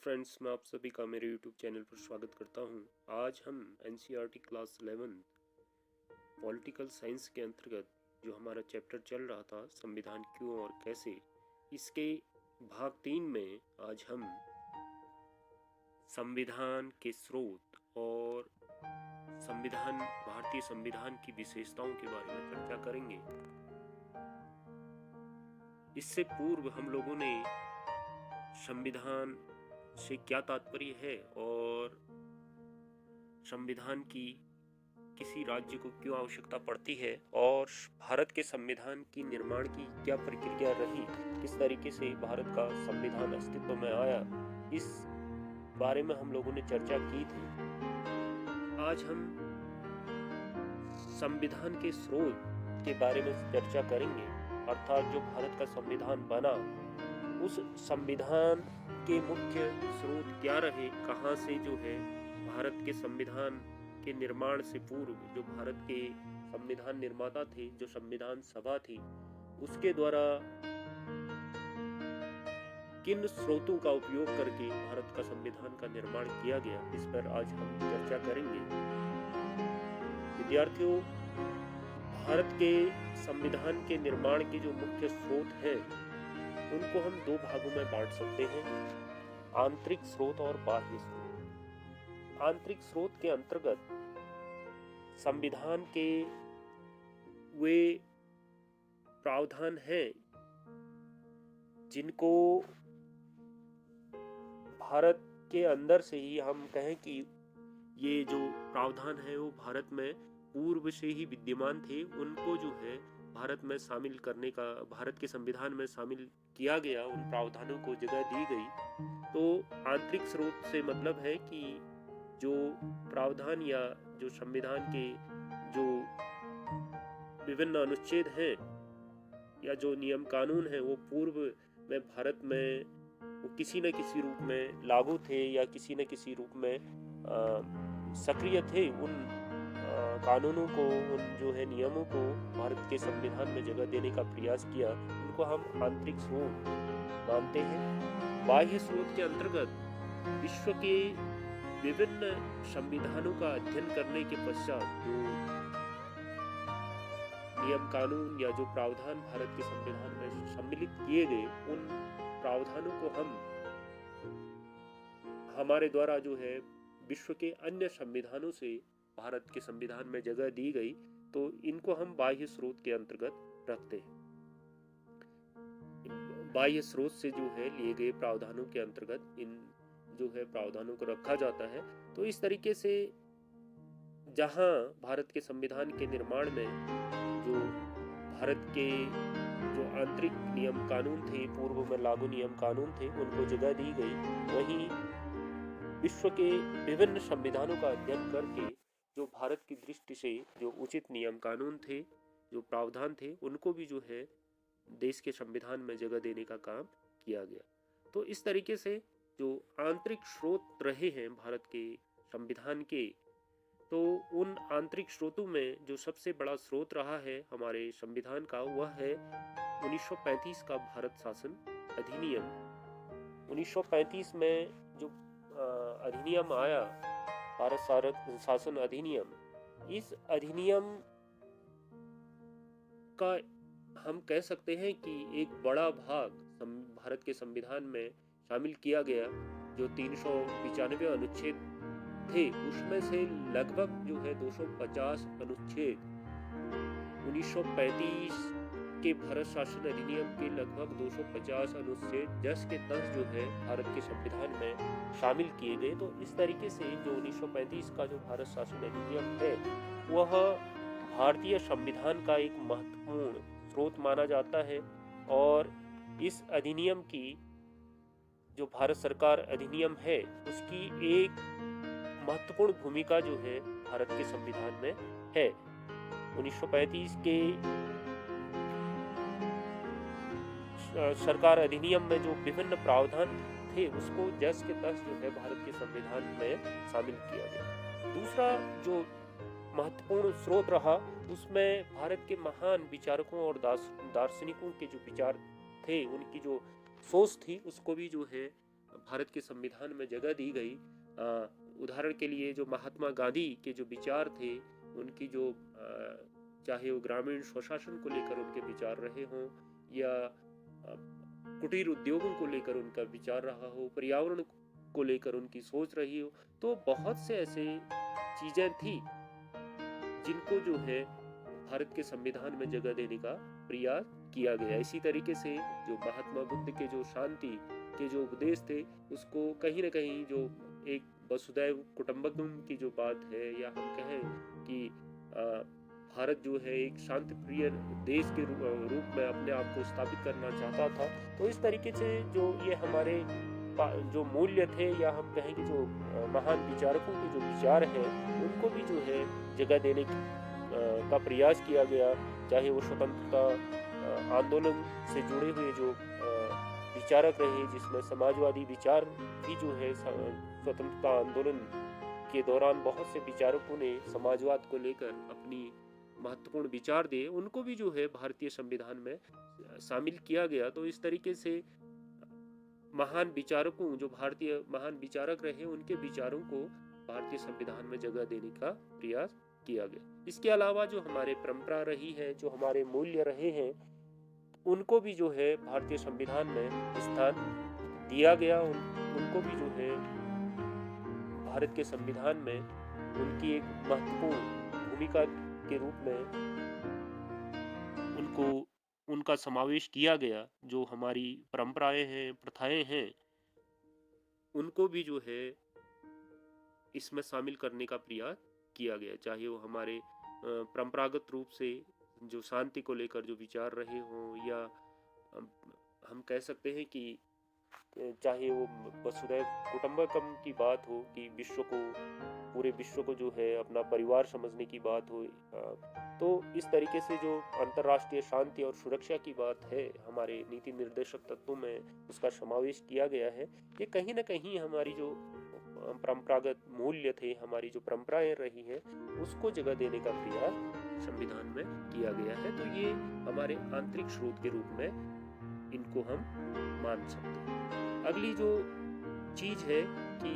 Friends, मैं आप सभी का मेरे यूट्यूब चैनल पर स्वागत करता हूं। आज हम एनसीईआरटी क्लास 11 पॉलिटिकल साइंस के अंतर्गत जो हमारा चैप्टर चल रहा था संविधान क्यों और कैसे, इसके भाग 3 में आज हम संविधान के स्रोत और भारतीय संविधान की विशेषताओं के बारे में चर्चा करेंगे। इससे पूर्व हम लोगों ने संविधान से क्या तात्पर्य है और संविधान की किसी राज्य को क्यों आवश्यकता पड़ती है और भारत के संविधान की निर्माण की क्या प्रक्रिया रही, किस तरीके से भारत का संविधान अस्तित्व में आया, इस बारे में हम लोगों ने चर्चा की थी। आज हम संविधान के स्रोत के बारे में चर्चा करेंगे, अर्थात जो भारत का संविधान बना उस संविधान के मुख्य स्रोत क्या रहे, कहाँ से जो है भारत के संविधान के निर्माण से पूर्व जो भारत के संविधान निर्माता थे, जो संविधान सभा थी, उसके द्वारा किन स्रोतों का उपयोग करके भारत का संविधान का निर्माण किया गया, इस पर आज हम चर्चा करेंगे। विद्यार्थियों, भारत के संविधान के निर्माण के जो मुख्य स्रोत हैं उनको हम दो भागों में बांट सकते हैं, आंतरिक स्रोत और बाह्य स्रोत। आंतरिक स्रोत के अंतर्गत संविधान के वे प्रावधान हैं जिनको भारत के अंदर से ही हम कहें कि ये जो प्रावधान है वो भारत में पूर्व से ही विद्यमान थे, उनको जो है भारत में शामिल करने का, भारत के संविधान में शामिल किया गया, उन प्रावधानों को जगह दी गई। तो आंतरिक स्रोत से मतलब है कि जो प्रावधान या जो संविधान के जो विभिन्न अनुच्छेद हैं या जो नियम कानून हैं वो पूर्व में भारत में वो किसी न किसी रूप में लागू थे या किसी न किसी रूप में सक्रिय थे। उन कानूनों को, उन जो है नियमों को भारत के संविधान में जगह देने का प्रयास किया, उनको हम आंतरिक स्रोत मानते हैं। बाह्य स्रोत के अंतर्गत विश्व के विभिन्न संविधानों का अध्ययन करने के पश्चात जो नियम कानून या जो प्रावधान भारत के संविधान में सम्मिलित किए गए, उन प्रावधानों को हम हमारे द्वारा जो है विश्व के अन्य संविधानों से भारत के संविधान में जगह दी गई, तो इनको हम बाह्य स्रोत के अंतर्गत रखते हैं। बाह्य स्रोत से जो है लिए गए प्रावधानों के अंतर्गत इन जो है प्रावधानों को रखा जाता है। तो इस तरीके से जहां भारत के संविधान के निर्माण में जो भारत के जो आंतरिक नियम कानून थे, पूर्व में लागू नियम कानून थे, उनको जगह दी गई, वहीं विश्व के विभिन्न संविधानों का अध्ययन करके जो भारत की दृष्टि से जो उचित नियम कानून थे, जो प्रावधान थे, उनको भी जो है देश के संविधान में जगह देने का काम किया गया। तो इस तरीके से जो आंतरिक स्रोत रहे हैं भारत के संविधान के, तो उन आंतरिक स्रोतों में जो सबसे बड़ा स्रोत रहा है हमारे संविधान का, वह है 1935 का भारत शासन अधिनियम। 1935 में जो अधिनियम आया, भारत शासन अधिनियम, इस अधिनियम का हम कह सकते हैं कि एक बड़ा भाग भारत के संविधान में शामिल किया गया। जो 395 अनुच्छेद थे, उसमें से लगभग जो है 250 अनुच्छेद 1935 के भारत शासन अधिनियम के लगभग 250 अनुच्छेद 10 के 10 जो है भारत के संविधान में शामिल किए गए। तो इस तरीके से जो 1935 का जो भारत शासन अधिनियम है, वह भारतीय संविधान का एक महत्वपूर्ण स्रोत माना जाता है। और इस अधिनियम की जो भारत सरकार अधिनियम है, उसकी एक महत्वपूर्ण भूमिका जो है भारत के संविधान में है। 1935 के सरकार अधिनियम में जो विभिन्न प्रावधान थे, उसको 10 के 10 जो है भारत के संविधान में शामिल किया गया। दूसरा जो महत्वपूर्ण स्रोत रहा, उसमें भारत के महान विचारकों और दार्शनिकों के जो विचार थे, उनकी जो सोच थी, उसको भी जो है भारत के संविधान में जगह दी गई। उदाहरण के लिए जो महात्मा गांधी के जो विचार थे, उनकी जो चाहे वो ग्रामीण स्वशासन को लेकर उनके विचार रहे हों या कुटीर उद्योगों को लेकर उनका विचार रहा हो, पर्यावरण को लेकर उनकी सोच रही हो, तो बहुत से ऐसे चीजें थी जिनको जो है भारत के संविधान में जगह देने का प्रयास किया गया। इसी तरीके से जो महात्मा बुद्ध के जो शांति के जो उपदेश थे, उसको कहीं ना कहीं जो एक वसुधैव कुटुंबकम की जो बात है, या हम कहें कि भारत जो है एक शांति प्रिय देश के रूप में अपने आप को स्थापित करना चाहता था। तो इस तरीके से जो ये हमारे जो मूल्य थे, या हम कहें कि जो महान विचारकों के जो विचार हैं, उनको भी जो है जगह देने का प्रयास किया गया। चाहे वो स्वतंत्रता आंदोलन से जुड़े हुए जो विचारक रहे, जिसमें समाजवादी विचार भी जो है स्वतंत्रता आंदोलन के दौरान बहुत से विचारकों ने समाजवाद को लेकर अपनी महत्वपूर्ण विचार दिए, उनको भी जो है भारतीय संविधान में शामिल किया गया। तो इस तरीके से महान विचारकों, जो भारतीय महान विचारक रहे, उनके विचारों को भारतीय संविधान में जगह देने का प्रयास किया गया। इसके अलावा जो हमारे परंपरा रही है, जो हमारे मूल्य रहे हैं, उनको भी जो है भारतीय संविधान में स्थान दिया गया। उनको भी जो है भारत के संविधान में उनकी एक महत्वपूर्ण भूमिका के रूप में उनका समावेश किया गया। जो हमारी परंपराएं हैं, प्रथाएं हैं, उनको भी जो है इसमें शामिल करने का प्रयास किया गया। चाहे वो हमारे परंपरागत रूप से जो शांति को लेकर जो विचार रहे हों, या हम कह सकते हैं कि चाहे वो वसुधैव कुटुंबकम की बात हो कि पूरे विश्व को जो है अपना परिवार समझने की बात हो, तो इस तरीके से जो अंतर्राष्ट्रीय शांति और सुरक्षा की बात है, हमारे नीति निर्देशक तत्वों में उसका समावेश किया गया है। ये कहीं ना कहीं हमारी जो परंपरागत मूल्य थे, हमारी जो परंपराएं रही हैं, उसको जगह देने का प्रयास संविधान में किया गया है। तो ये हमारे आंतरिक स्रोत के रूप में इनको हम मान सकते हैं। अगली जो चीज है कि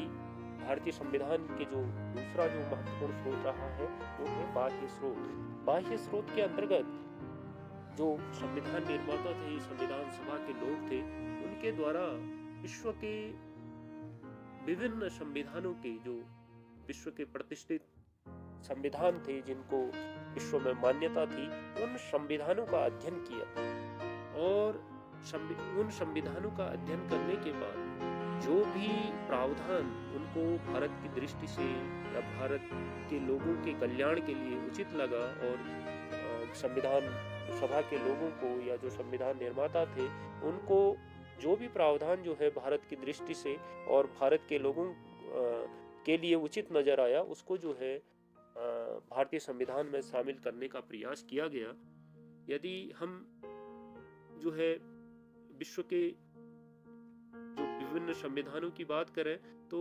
भारतीय संविधान के जो दूसरा जो महत्वपूर्ण स्रोत रहा है, वो है बाह्य स्रोत। बाह्य स्रोत के अंतर्गत जो संविधान निर्माता थे, संविधान सभा के लोग थे, उनके द्वारा विश्व के विभिन्न संविधानों के जो विश्व के प्रतिष्ठित संविधान थे, जिनको विश्व में मान्यता थी, उन संविधानों का अध्ययन किया। और उन संविधानों का अध्ययन करने के बाद जो भी प्रावधान उनको भारत की दृष्टि से या भारत के लोगों के कल्याण के लिए उचित लगा, और संविधान सभा के लोगों को या जो संविधान निर्माता थे, उनको जो भी प्रावधान जो है भारत की दृष्टि से और भारत के लोगों के लिए उचित नजर आया, उसको जो है भारतीय संविधान में शामिल करने का प्रयास किया गया। यदि हम जो है विश्व के जो विभिन्न संविधानों की बात करें, तो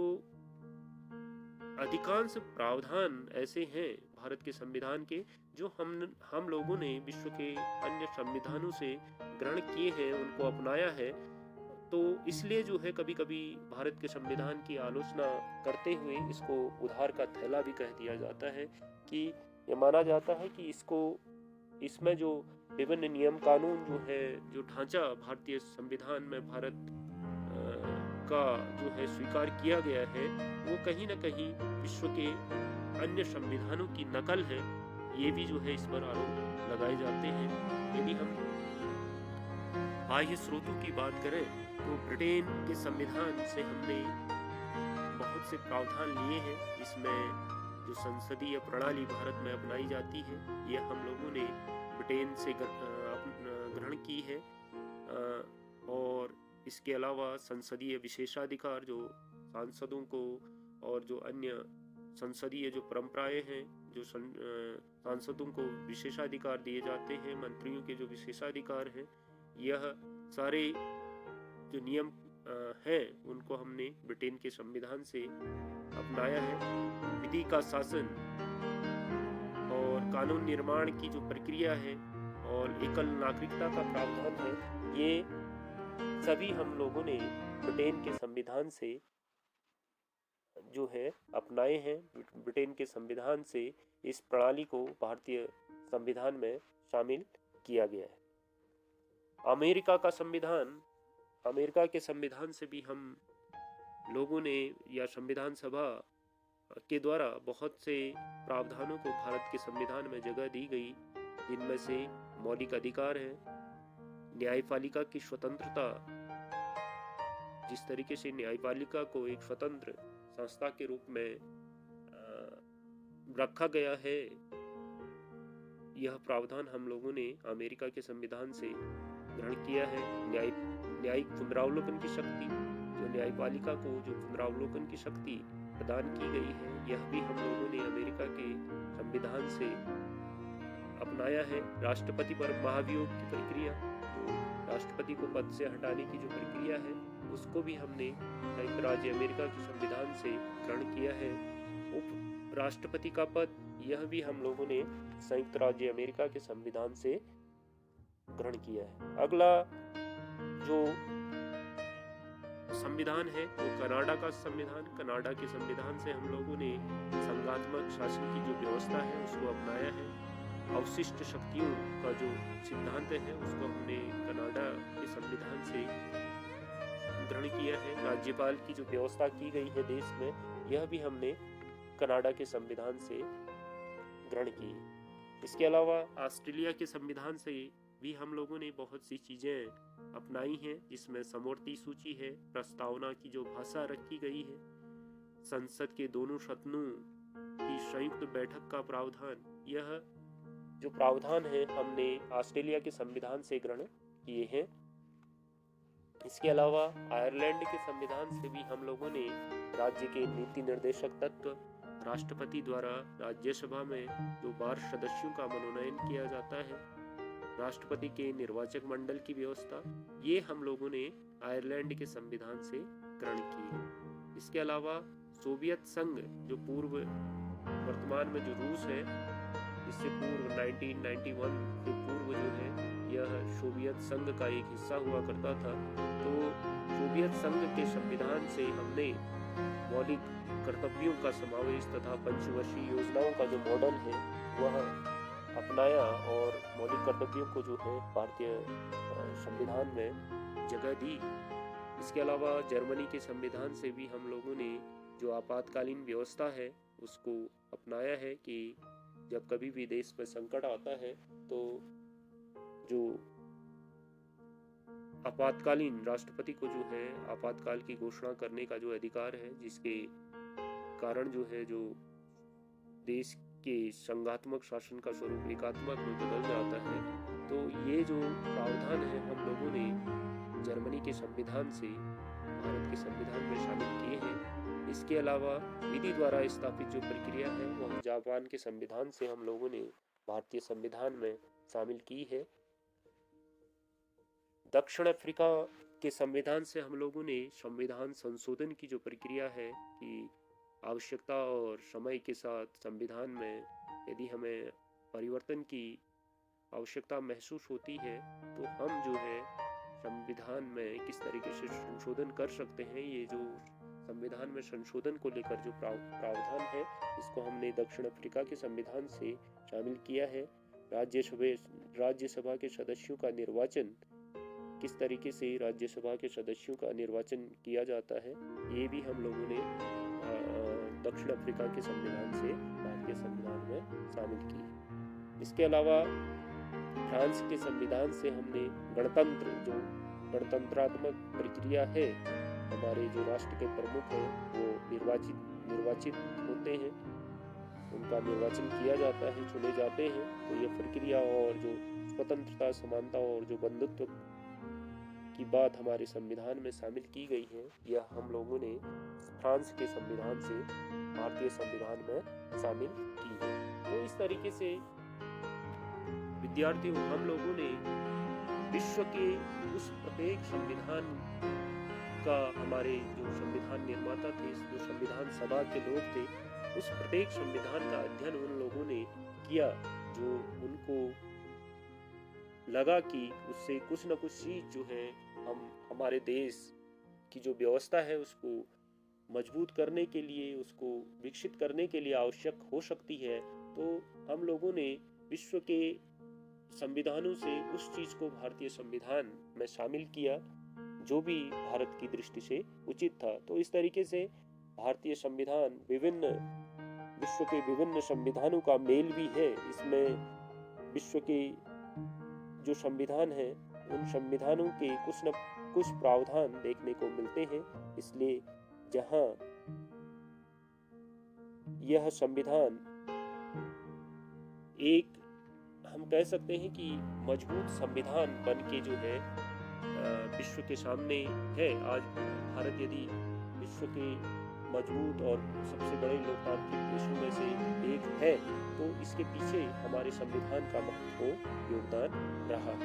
अधिकांश प्रावधान ऐसे हैं भारत के संविधान के जो हम लोगों ने विश्व के अन्य संविधानों से ग्रहण किए हैं, उनको अपनाया है। तो इसलिए जो है कभी कभी भारत के संविधान की आलोचना करते हुए इसको उधार का थैला भी कह दिया जाता है, कि ये माना जाता है कि इसमें जो विभिन्न नियम कानून जो है, जो ढांचा भारतीय संविधान में भारत का जो है स्वीकार किया गया है, वो कहीं ना कहीं विश्व के अन्य संविधानों की नकल है। ये भी जो है इस पर आरोप लगाए जाते हैं। यदि हम बाह्य स्रोतों की बात करें, तो ब्रिटेन के संविधान से हमने बहुत से प्रावधान लिए हैं। इसमें जो संसदीय प्रणाली भारत में अपनाई जाती है, ये हम लोगों ने ब्रिटेन से ग्रहण की है। और इसके अलावा संसदीय विशेषाधिकार जो सांसदों को, और जो अन्य संसदीय जो परंपराएं हैं, जो सांसदों को विशेषाधिकार दिए जाते हैं, मंत्रियों के जो विशेषाधिकार हैं, यह सारे जो नियम हैं, उनको हमने ब्रिटेन के संविधान से अपनाया है। विधि का शासन और कानून निर्माण की जो प्रक्रिया है, और एकल नागरिकता का प्रावधान है, ये सभी हम लोगों ने ब्रिटेन के संविधान से जो है अपनाए हैं। ब्रिटेन के संविधान से इस प्रणाली को भारतीय संविधान में शामिल किया गया है। अमेरिका के संविधान से भी हम लोगों ने या संविधान सभा के द्वारा बहुत से प्रावधानों को भारत के संविधान में जगह दी गई, जिनमें से मौलिक अधिकार है, न्यायपालिका की स्वतंत्रता, जिस तरीके से न्यायपालिका को एक स्वतंत्र संस्था के रूप में रखा गया है, यह प्रावधान हम लोगों ने अमेरिका के संविधान से ग्रहण किया है। न्यायिक पुनरावलोकन की शक्ति, जो न्यायपालिका को जो पुनरावलोकन की शक्ति प्रदान की गई है, यह भी हम लोगों ने अमेरिका के संविधान से अपनाया है। राष्ट्रपति पर महाभियोग की प्रक्रिया, जो राष्ट्रपति को पद से हटाने की जो प्रक्रिया है, उसको भी हमने संयुक्त राज्य अमेरिका के संविधान से ग्रहण किया है। उप राष्ट्रपति का पद, यह भी हम लोगों ने संयुक्त राज्य अमेरिका के संविधान से ग्रहण किया है। अगला जो संविधान है वो कनाडा का संविधान। कनाडा के संविधान से हम लोगों ने संघात्मक शासन की जो व्यवस्था है उसको अपनाया है। अवशिष्ट शक्तियों का जो सिद्धांत है उसको हमने कनाडा के संविधान से ग्रहण किया है। राज्यपाल की जो व्यवस्था की गई है देश में, यह भी हमने कनाडा के संविधान से ग्रहण की। इसके अलावा ऑस्ट्रेलिया के संविधान से भी हम लोगों ने बहुत सी चीजें अपनाई हैं, जिसमें समवर्ती सूची है, प्रस्तावना की जो भाषा रखी गई है, संसद के दोनों सदनों की संयुक्त बैठक का प्रावधान, यह जो प्रावधान है हमने ऑस्ट्रेलिया के संविधान से ग्रहण किए हैं। इसके अलावा आयरलैंड के संविधान से भी हम लोगों ने राज्य के नीति निर्देशक तत्व, राष्ट्रपति द्वारा राज्यसभा में जो 12 सदस्यों का मनोनयन किया जाता है, राष्ट्रपति के निर्वाचक मंडल की व्यवस्था, ये हम लोगों ने आयरलैंड के संविधान से ग्रहण की है। इसके अलावा सोवियत संघ, जो पूर्व वर्तमान में जो रूस है, इससे पूर्व 1991 से पूर्व जो है यह सोवियत संघ का एक हिस्सा हुआ करता था। तो सोवियत संघ के संविधान से हमने मौलिक कर्तव्यों का समावेश तथा पंचवर्षीय योजनाओं का जो मॉडल है वह अपनाया और मौलिक कर्तव्यों को जो है भारतीय संविधान में जगह दी। इसके अलावा जर्मनी के संविधान से भी हम लोगों ने जो आपातकालीन व्यवस्था है उसको अपनाया है कि जब कभी भी देश में संकट आता है तो जो आपातकालीन राष्ट्रपति को जो है आपातकाल की घोषणा करने का जो अधिकार है, जिसके कारण जो है जो देश के संघात्मक शासन का स्वरूप एकात्मक में बदल जाता है। तो ये जो प्रावधान है हम लोगों ने जर्मनी के संविधान से भारत के संविधान में शामिल किए हैं। इसके अलावा विधि द्वारा स्थापित जो प्रक्रिया है वह जापान के संविधान से हम लोगों ने भारतीय संविधान में शामिल की है। दक्षिण अफ्रीका के संविधान से हम लोगों ने संविधान संशोधन की जो प्रक्रिया है कि आवश्यकता और समय के साथ संविधान में यदि हमें परिवर्तन की आवश्यकता महसूस होती है तो हम जो है संविधान में किस तरीके से संशोधन कर सकते हैं। ये जो संविधान में संशोधन को लेकर जो प्रावधान है इसको हमने दक्षिण अफ्रीका के संविधान से शामिल किया है। राज्यसभा के सदस्यों का निर्वाचन, किस तरीके से राज्यसभा के सदस्यों का निर्वाचन किया जाता है, ये भी हम लोगों ने दक्षिण अफ्रीका के संविधान से भारतीय संविधान में शामिल की। इसके अलावा फ्रांस के संविधान से हमने गणतंत्र, जो गणतंत्रात्मक प्रक्रिया है, हमारे जो राष्ट्र के प्रमुख हैं वो निर्वाचित होते हैं, उनका निर्वाचन किया जाता है, चुने जाते हैं। तो यह प्रक्रिया और जो स्वतंत्रता, समानता और जो बंधुत्व की बात हमारे संविधान में शामिल की गई है, यह हम लोगों ने फ्रांस के संविधान से भारतीय संविधान में शामिल की है। तो इस तरीके से विद्यार्थियों, हम लोगों ने विश्व के उस प्रत्येक संविधान का, हमारे जो संविधान निर्माता थे, जो संविधान सभा के लोग थे, उस प्रत्येक संविधान का अध्ययन उन लोगों ने किया जो उनको लगा कि उससे कुछ न कुछ चीज जो है हम हमारे देश की जो व्यवस्था है उसको मजबूत करने के लिए, उसको विकसित करने के लिए आवश्यक हो सकती है, तो हम लोगों ने विश्व के संविधानों से उस चीज को भारतीय संविधान में शामिल किया जो भी भारत की दृष्टि से उचित था। तो इस तरीके से भारतीय संविधान विश्व के विभिन्न संविधानों का मेल भी है। इसमें विश्व के जो संविधान है उन संविधानों के कुछ प्रावधान देखने को मिलते हैं। इसलिए जहां यह संविधान एक, हम कह सकते हैं कि मजबूत संविधान बन के जो है विश्व के सामने है। आज भारत यदि विश्व के मजबूत और सबसे बड़े लोकतांत्रिक देशों में से एक है, तो इसके पीछे हमारे संविधान का महत्वपूर्ण योगदान रहा।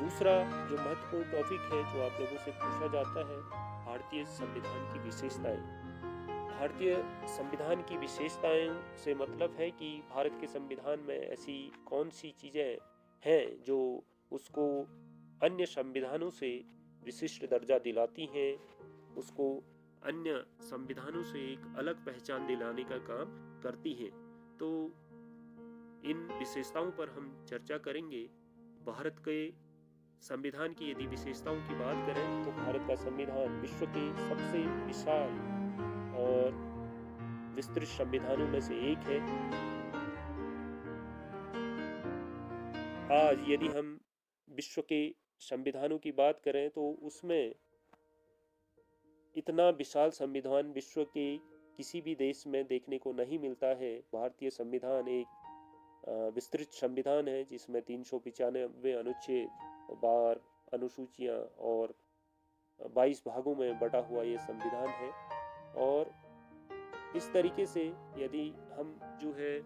दूसरा जो महत्वपूर्ण टॉपिक है जो आप लोगों से पूछा जाता है, भारतीय संविधान की विशेषताएं। भारतीय संविधान की विशेषताएं से मतलब है कि भारत के संविधान में ऐसी कौन सी चीजें हैं जो उसको अन्य संविधानों से विशिष्ट दर्जा दिलाती हैं, उसको अन्य संविधानों से एक अलग पहचान दिलाने का काम करती हैं। तो इन विशेषताओं पर हम चर्चा करेंगे। भारत के संविधान की यदि विशेषताओं की बात करें तो भारत का संविधान विश्व के सबसे विशाल और विस्तृत संविधानों में से एक है। आज यदि हम विश्व के संविधानों की बात करें तो उसमें इतना विशाल संविधान विश्व के किसी भी देश में देखने को नहीं मिलता है। भारतीय संविधान एक विस्तृत संविधान है जिसमें 395 अनुच्छेद, 12 अनुसूचियां और 22 भागों में बटा हुआ ये संविधान है। और इस तरीके से यदि हम जो है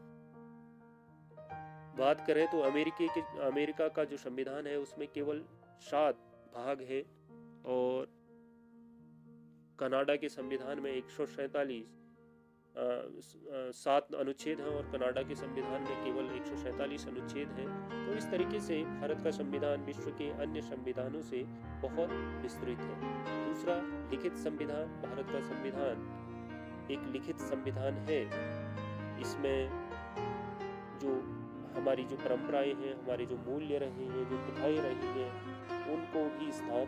बात करें तो अमेरिका का जो संविधान है उसमें केवल 7 भाग हैं और कनाडा के संविधान में 147 7 अनुच्छेद हैं और कनाडा के संविधान में केवल 147 अनुच्छेद हैं। तो इस तरीके से भारत का संविधान विश्व के अन्य संविधानों से बहुत विस्तृत है। दूसरा, लिखित संविधान। भारत का संविधान एक लिखित संविधान है। इसमें जो हमारी जो परंपराएं हैं, हमारे जो मूल्य रहे हैं, जो प्रथाएं रही हैं, उनको भी स्थान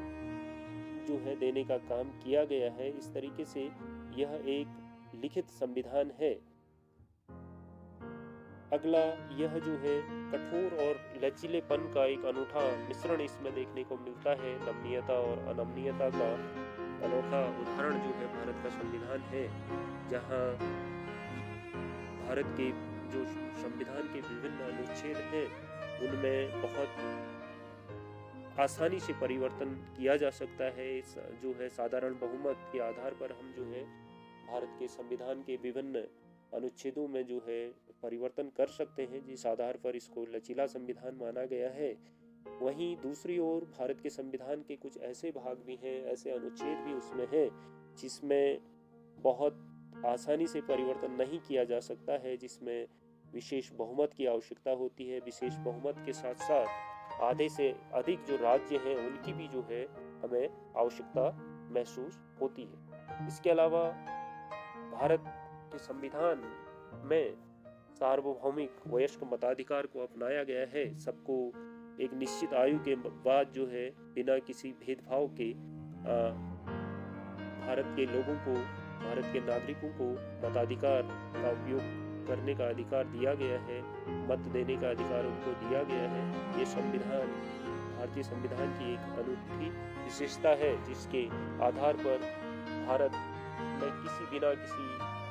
जो है देने का काम किया गया है। इस तरीके से यह एक लिखित संविधान है। अगला, यह जो है कठोर और लचीलेपन का एक अनूठा मिश्रण इसमें देखने को मिलता है। नमनीयता और अनमनीयता का अनोखा उदाहरण जो है भारत का संविधान है, जहां भारत के जो संविधान के विभिन्न अनुच्छेद हैं उनमें बहुत आसानी से परिवर्तन किया जा सकता है। जो है साधारण बहुमत के आधार पर हम जो है भारत के संविधान के विभिन्न अनुच्छेदों में जो है परिवर्तन कर सकते हैं, जिस आधार पर इसको लचीला संविधान माना गया है। वहीं दूसरी ओर भारत के संविधान के कुछ ऐसे भाग भी हैं, ऐसे अनुच्छेद भी उसमें हैं जिसमें बहुत आसानी से परिवर्तन नहीं किया जा सकता है, जिसमें विशेष बहुमत की आवश्यकता होती है। विशेष बहुमत के साथ साथ आधे से अधिक जो राज्य हैं उनकी भी जो है हमें आवश्यकता महसूस होती है। इसके अलावा भारत के संविधान में सार्वभौमिक वयस्क मताधिकार को अपनाया गया है। सबको एक निश्चित आयु के बाद जो है बिना किसी भेदभाव के भारत के लोगों को, भारत के नागरिकों को मताधिकार का उपयोग करने का अधिकार दिया गया है, मत देने का अधिकार उनको दिया गया है। ये संविधान, भारतीय संविधान की एक अनूठी विशेषता है, जिसके आधार पर भारत में बिना किसी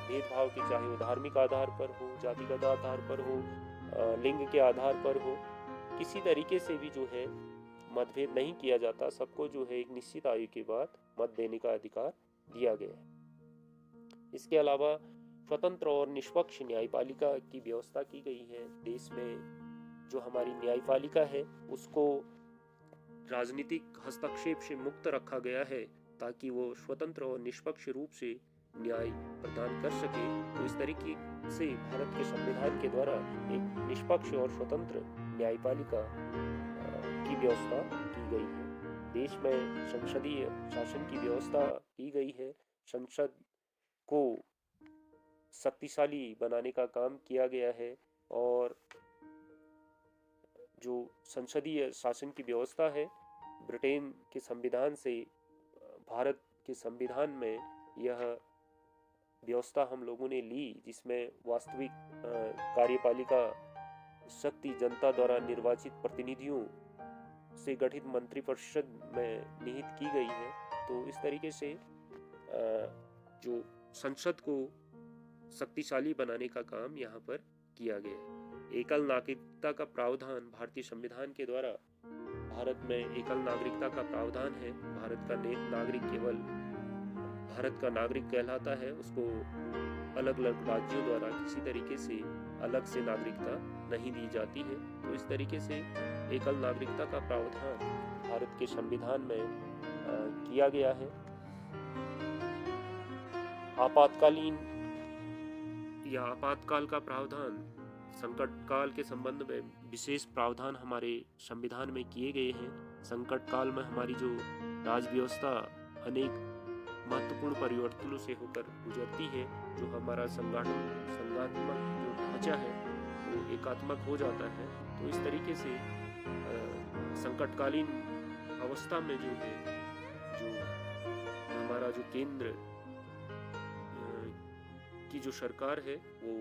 भेदभाव के, चाहे वो धार्मिक आधार पर हो, जातिगत आधार पर हो, लिंग के आधार पर हो, किसी तरीके से भी जो है मतभेद नहीं किया जाता। सबको जो है एक निश्चित आयु के बाद मत देने का अधिकार दिया गया है। इसके अलावा स्वतंत्र और निष्पक्ष न्यायपालिका की व्यवस्था की गई है। देश में जो हमारी न्यायपालिका है उसको राजनीतिक हस्तक्षेप से मुक्त रखा गया है, ताकि वो स्वतंत्र और निष्पक्ष रूप से न्याय प्रदान कर सके। तो इस तरीके से भारत के संविधान के द्वारा एक निष्पक्ष और स्वतंत्र न्यायपालिका की व्यवस्था की गई है। देश में संसदीय शासन की व्यवस्था की गई है। संसद को शक्तिशाली बनाने का काम किया गया है और जो संसदीय शासन की व्यवस्था है, ब्रिटेन के संविधान से भारत के संविधान में यह व्यवस्था हम लोगों ने ली, जिसमें वास्तविक कार्यपालिका शक्ति जनता द्वारा निर्वाचित प्रतिनिधियों से गठित मंत्रिपरिषद में निहित की गई है। तो इस तरीके से जो संसद को शक्तिशाली बनाने का काम यहाँ पर किया गया है। एकल नागरिकता का प्रावधान भारतीय संविधान के द्वारा, भारत में एकल नागरिकता का प्रावधान है। भारत का नागरिक केवल भारत का नागरिक कहलाता है। उसको अलग अलग राज्यों द्वारा किसी तरीके से अलग से नागरिकता नहीं दी जाती है। तो इस तरीके से एकल नागरिकता का प्रावधान भारत के संविधान में किया गया है। आपातकालीन या आपातकाल का प्रावधान, संकट काल के संबंध में विशेष प्रावधान हमारे संविधान में किए गए हैं। संकट काल में हमारी जो राज्य व्यवस्था अनेक महत्वपूर्ण परिवर्तनों से होकर गुजरती है। जो हमारा संघात्मक जो ढांचा है वो एकात्मक हो जाता है। तो इस तरीके से संकटकालीन अवस्था में जो है, जो हमारा जो केंद्र की जो सरकार है वो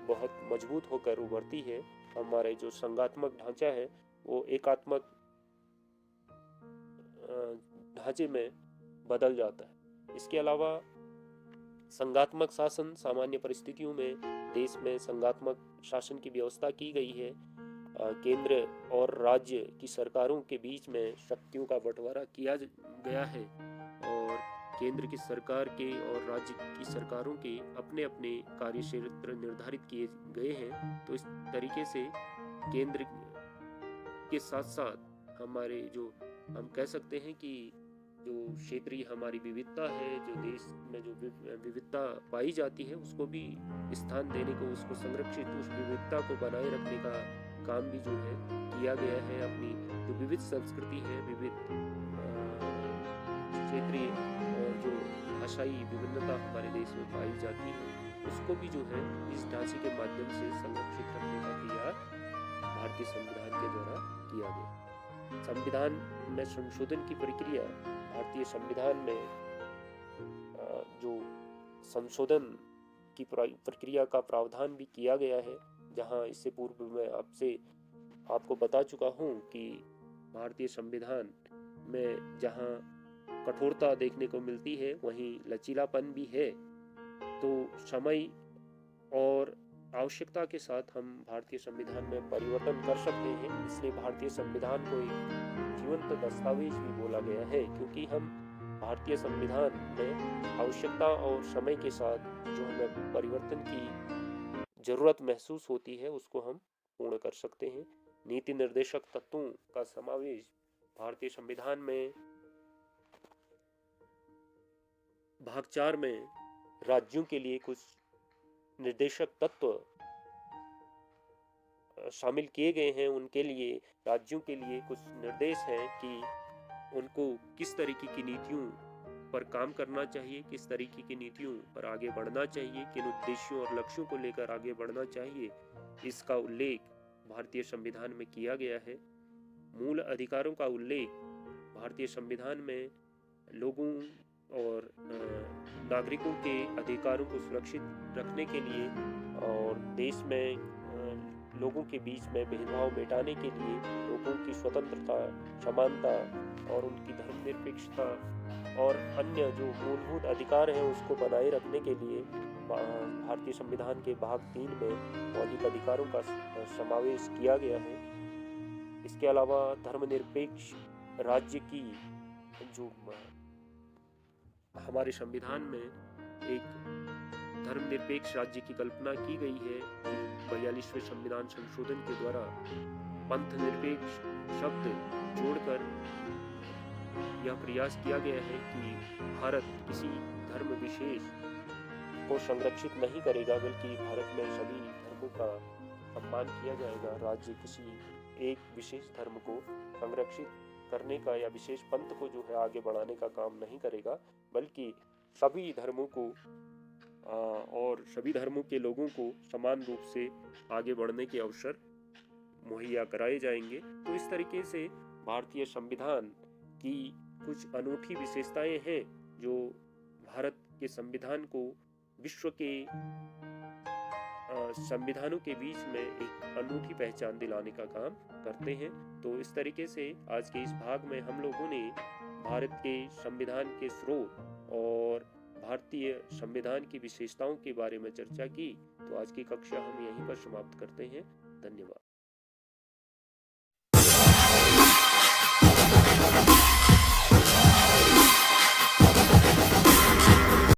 बहुत मजबूत होकर उभरती है। हमारे जो संघात्मक ढांचा है वो एकात्मक ढांचे में बदल जाता है। इसके अलावा संघात्मक शासन, सामान्य परिस्थितियों में देश में संघात्मक शासन की व्यवस्था की गई है। केंद्र और राज्य की सरकारों के बीच में शक्तियों का बंटवारा किया गया है और केंद्र की सरकार के और राज्य की सरकारों के अपने अपने कार्यक्षेत्र निर्धारित किए गए हैं। तो इस तरीके से केंद्र के साथ साथ हमारे जो हम कह सकते हैं कि जो क्षेत्रीय हमारी विविधता है, जो देश में जो विविधता पाई जाती है, उसको भी स्थान देने को, उसको संरक्षित, उस विविधता को बनाए रखने का काम भी जो है किया गया है। अपनी जो विविध संस्कृति है, विविध क्षेत्रीय और जो भाषाई विभिन्नता हमारे देश में पाई जाती है, उसको भी जो है इस ढांचे के माध्यम से संरक्षित रखने का प्रयास भारतीय संविधान के द्वारा किया गया। संविधान में संशोधन की प्रक्रिया, भारतीय संविधान में जो संशोधन की प्रक्रिया का प्रावधान भी किया गया है। जहां इससे पूर्व मैं आपको बता चुका हूं कि भारतीय संविधान में जहां कठोरता देखने को मिलती है वहीं लचीलापन भी है। तो समय और आवश्यकता के साथ हम भारतीय संविधान में परिवर्तन कर सकते हैं। इसलिए भारतीय संविधान को एक जीवंत दस्तावेज भी बोला गया है, क्योंकि हम भारतीय संविधान में आवश्यकता और समय के साथ जो हमें परिवर्तन की जरूरत महसूस होती है उसको हम पूर्ण कर सकते हैं। नीति निर्देशक तत्वों का समावेश भारतीय संविधान में भाग 4 में राज्यों के लिए कुछ निर्देशक तत्व शामिल किए गए हैं। उनके लिए, राज्यों के लिए कुछ निर्देश हैं कि उनको किस तरीके की नीतियों पर काम करना चाहिए, किस तरीके की नीतियों पर आगे बढ़ना चाहिए, किन उद्देश्यों और लक्ष्यों को लेकर आगे बढ़ना चाहिए, इसका उल्लेख भारतीय संविधान में किया गया है। मूल अधिकारों का उल्लेख भारतीय संविधान में लोगों और नागरिकों के अधिकारों को सुरक्षित रखने के लिए और देश में लोगों के बीच में भेदभाव मिटाने के लिए, लोगों की स्वतंत्रता, समानता और उनकी धर्मनिरपेक्षता और अन्य जो मूलभूत अधिकार हैं उसको बनाए रखने के लिए भारतीय संविधान के भाग 3 में मौलिक अधिकारों का समावेश किया गया है। इसके अलावा धर्मनिरपेक्ष राज्य की जो हमारे संविधान में एक धर्मनिरपेक्ष राज्य की कल्पना की गई है। 42वें संविधान संशोधन के द्वारा पंथ निरपेक्ष शब्द जोड़कर यह प्रयास किया गया है कि भारत किसी धर्म विशेष को संरक्षित नहीं करेगा, बल्कि भारत में सभी धर्मों का सम्मान किया जाएगा। राज्य किसी एक विशेष धर्म को संरक्षित करने का या विशेष पंथ को जो है आगे बढ़ाने का काम नहीं करेगा, बल्कि सभी धर्मों को और सभी धर्मों के लोगों को समान रूप से आगे बढ़ने के अवसर मुहैया कराए जाएंगे। तो इस तरीके से भारतीय संविधान की कुछ अनूठी विशेषताएं हैं जो भारत के संविधान को विश्व के संविधानों के बीच में एक अनूठी पहचान दिलाने का काम करते हैं। तो इस तरीके से आज के इस भाग में हम लोगों ने भारत के संविधान के स्रोत और भारतीय संविधान की विशेषताओं के बारे में चर्चा की। तो आज की कक्षा हम यहीं पर समाप्त करते हैं। धन्यवाद।